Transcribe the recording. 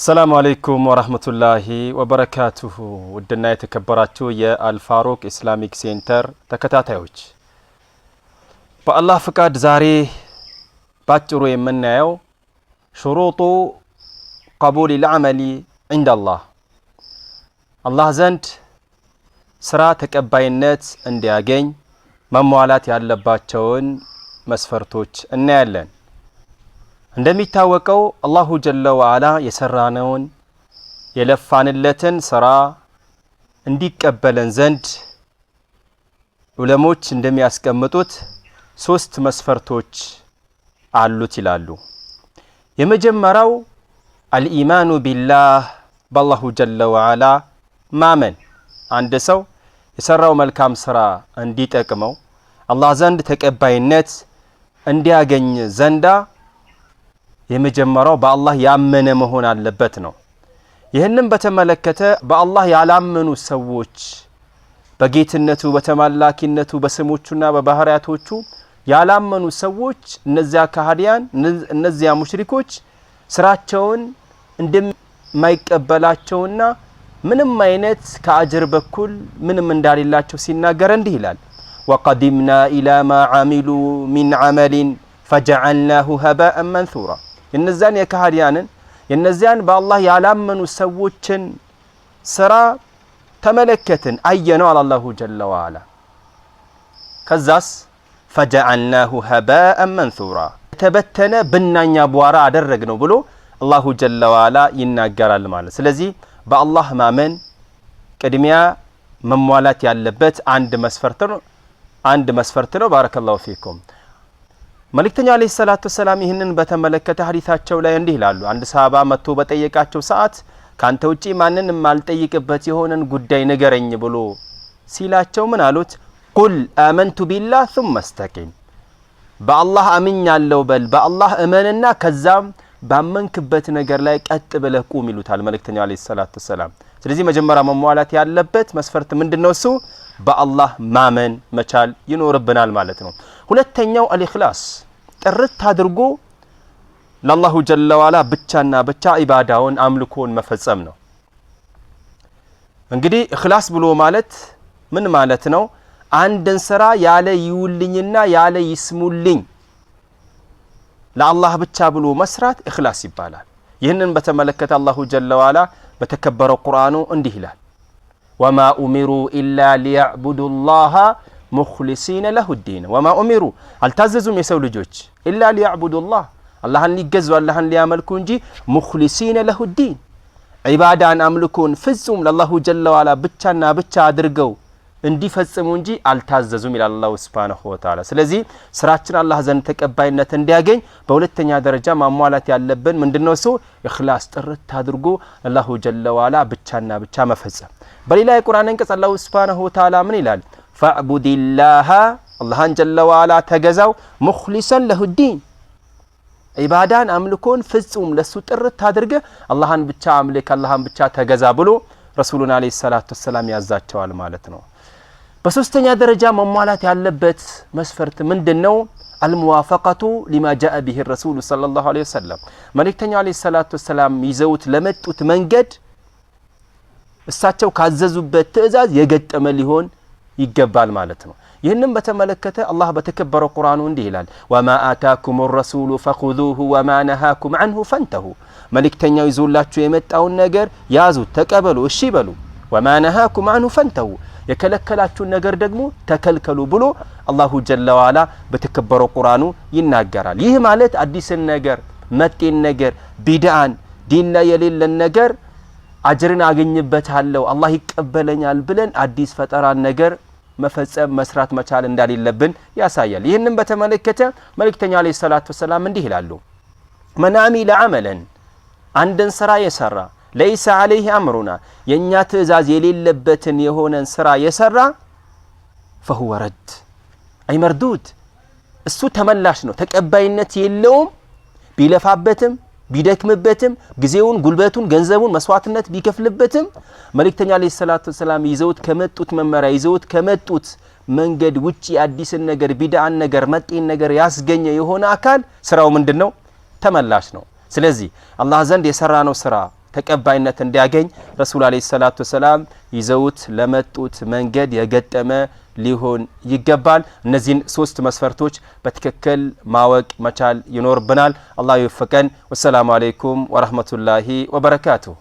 السلام عليكم ورحمة الله وبركاته ودنا يتكبراتو يا الفاروق إسلاميك سينتر تكتاتيوج بالله فقاد زاري باترو يمنايو شروط قبول العمل عند الله زند سرا تكباينت اندياغين مموالات ያለባቸውን መስፈርቶች እናያለን እንደሚታወቀው አላሁ ጀለ ወዐላ የሰራነውን የለፋንለትን ስራ እንዲቀበለን ዘንድ ዑለሞች እንደሚያስቀምጡት ሶስት መስፈርቶች አሉት ይላሉ። የመጀመሪያው አልኢማኑ ቢላህ በአላሁ ጀለ ወዐላ ማመን፣ አንድ ሰው የሰራው መልካም ስራ እንዲጠቅመው አላህ ዘንድ ተቀባይነት እንዲያገኝ ዘንዳ የመጀመሪያው በአላህ ያመነ መሆን አለበት ነው። ይህንን በተመለከተ በአላህ ያላመኑ ሰዎች በጌትነቱ በተማላኪነቱ በስሞቹና በባህሪያቶቹ ያላመኑ ሰዎች እነዚያ ካህዲያን እነዚያ ሙሽሪኮች ስራቸውን እንደማይቀበላቸውና ምንም አይነት ከአጅር በኩል ምንም እንዳሌላቸው ሲናገር እንዲህ ይላል وقدمنا إلى ما عملوا من عمل فجعلناه هباء منثورا እነዛን የካህዲያንን የነዚያን በአላህ ያላመኑ ሰዎችን ስራ ተመለከትን አየነው አላሁ ጀለ ወዐላ ከዛስ فجعلناه هباء منثورا ተበተነ ብናኛ ቧራ አደረግነው ብሎ አላሁ ጀለ ወዐላ ይናገራል ማለት። ስለዚህ በአላህ ማመን ቅድሚያ መሟላት ያለበት አንድ መስፈርት ነው። ባረከላሁ ፊኩም። መልእክተኛው አለይሂ ሰላቱ ወሰላም ይህንን በተመለከተ ሐዲሳቸው ላይ እንዲህ ይላሉ። አንድ ሰሃባ መጥቶ በጠየቃቸው ሰዓት ካንተ ውጪ ማንንም ማልጠይቅበት የሆነን ጉዳይ ንገረኝ ብሎ ሲላቸው ምን አሉት? ቁል አመንቱ ቢላህ ثم استقم በአላህ አምኛለሁ በል፣ በአላህ እመንና ከዛም ባመንክበት ነገር ላይ ቀጥ ብለህ ቁም ይሉታል መልእክተኛው አለይሂ ሰላቱ ወሰላም። ስለዚህ መጀመሪያ መሟላት ያለበት መስፈርት ምንድነው? እሱ በአላህ ማመን መቻል ይኖርብናል ማለት ነው። ሁለተኛው አልኢኽላስ ጥርት አድርጎ ለአላሁ ጀለ ወዐላ ብቻና ብቻ ኢባዳውን አምልኮን መፈጸም ነው። እንግዲህ ኢኽላስ ብሎ ማለት ምን ማለት ነው? አንድን ስራ ያለ ይውልኝና ያለ ይስሙልኝ ለአላህ ብቻ ብሎ መስራት ኢኽላስ ይባላል። ይህንን በተመለከተ አላሁ ጀለ ወዐላ በተከበረው ቁርአኑ እንዲህ ይላል وما أمروا إلا ليعبدوا الله مخلصين له الدين وما أمروا التززم يسول جوج إلا ليعبدوا الله ليجزوا الله ليعملكون جي مخلصين له الدين عبادة عن أملكون فزهم لله جل وعلا بتشانا بتشا درجو اندي فزمون جي التززم إلى الله سبحانه وتعالى. سلزي سراتنا الله زن تكباينة تندياجين بولتنيا درجة ما موالات ياللبن من دنوسو إخلاص ترت تدرجو الله جل وعلا بتشانا بتشا مفزم. በሌላ የቁርአን አንቀጽ አላሁ ሱብሓነሁ ወተዓላ ምን ይላል? ፈዕቡዲላህ አላህን ጀለ ወዐላ ተገዛው ሙኽሊሰን ለሁዲን ኢባዳን አምልኮን ፍጹም ለሱ ጥርት አድርገህ አላህን ብቻ አምልክ አላህን ብቻ ተገዛ ብሎ ረሱሉና አለይሂ ሰላቱ ወሰላም ያዛቸዋል ማለት ነው። በሶስተኛ ደረጃ መሟላት ያለበት መስፈርት ምንድነው? አልሙዋፈቀቱ ሊማ ጃአ ቢሂ ረሱሉ ሰለላሁ ዐለይሂ ወሰለም መልእክተኛው አለይሂ ሰላቱ ወሰላም ይዘውት ለመጡት መንገድ እሳቸው ካዘዙበት ትእዛዝ የገጠመ ሊሆን ይገባል ማለት ነው። ይህንን በተመለከተ አላህ በተከበረው ቁርአኑ እንዲህ ይላል ወማ አታኩም الرسول فخذوه وما نهاكم عنه فانتهوا መልእክተኛው ይዞላችሁ የመጣውን ነገር ያዙት ተቀበሉ እሺ በሉ وما نهاكم عنه فانتهوا የከለከላችሁን ነገር ደግሞ ተከልከሉ ብሎ አላሁ ጀለ ወዐላ በተከበረው ቁርአኑ ይናገራል። ይህ ማለት አዲስን ነገር መጤን ነገር ቢድዓን ዲን ላይ የሌለን ነገር አጅርን አገኝበታለሁ አላህ ይቀበለኛል ብለን አዲስ ፈጠራን ነገር መፈጸም መስራት መቻል እንዳሌለብን ያሳያል። ይህንን በተመለከተ መልእክተኛው አለይሂ ሰላቱ ወሰላም እንዲህ ይላሉ መን አሚለ ዐመለን አንድን ስራ የሰራ ለይሰ ዐለይሂ አምሩና የኛ ትእዛዝ የሌለበትን የሆነን ስራ የሰራ فهو رد አይ መርዱድ እሱ ተመላሽ ነው ተቀባይነት የለውም ቢለፋበትም ቢደክምበትም ጊዜውን ጉልበቱን ገንዘቡን መስዋዕትነት ቢከፍልበትም መልእክተኛ አለይሂ ሰላቱ ወሰላም ይዘውት ከመጡት መመሪያ ይዘውት ከመጡት መንገድ ውጪ አዲስን ነገር ቢድዓን ነገር መጤን ነገር ያስገኘ የሆነ አካል ስራው ምንድነው? ተመላሽ ነው። ስለዚህ አላህ ዘንድ የሰራነው ስራ ተቀባይነት እንዲያገኝ ረሱል አለይሂ ሰላቱ ወሰላም ይዘውት ለመጡት መንገድ የገጠመ ሊሆን ይገባል። እነዚህን ሶስት መስፈርቶች በትክክል ማወቅ መቻል ይኖርብናል። አላህ ይወፍቀን። ወሰላሙ አለይኩም ወራህመቱላሂ ወበረካቱሁ።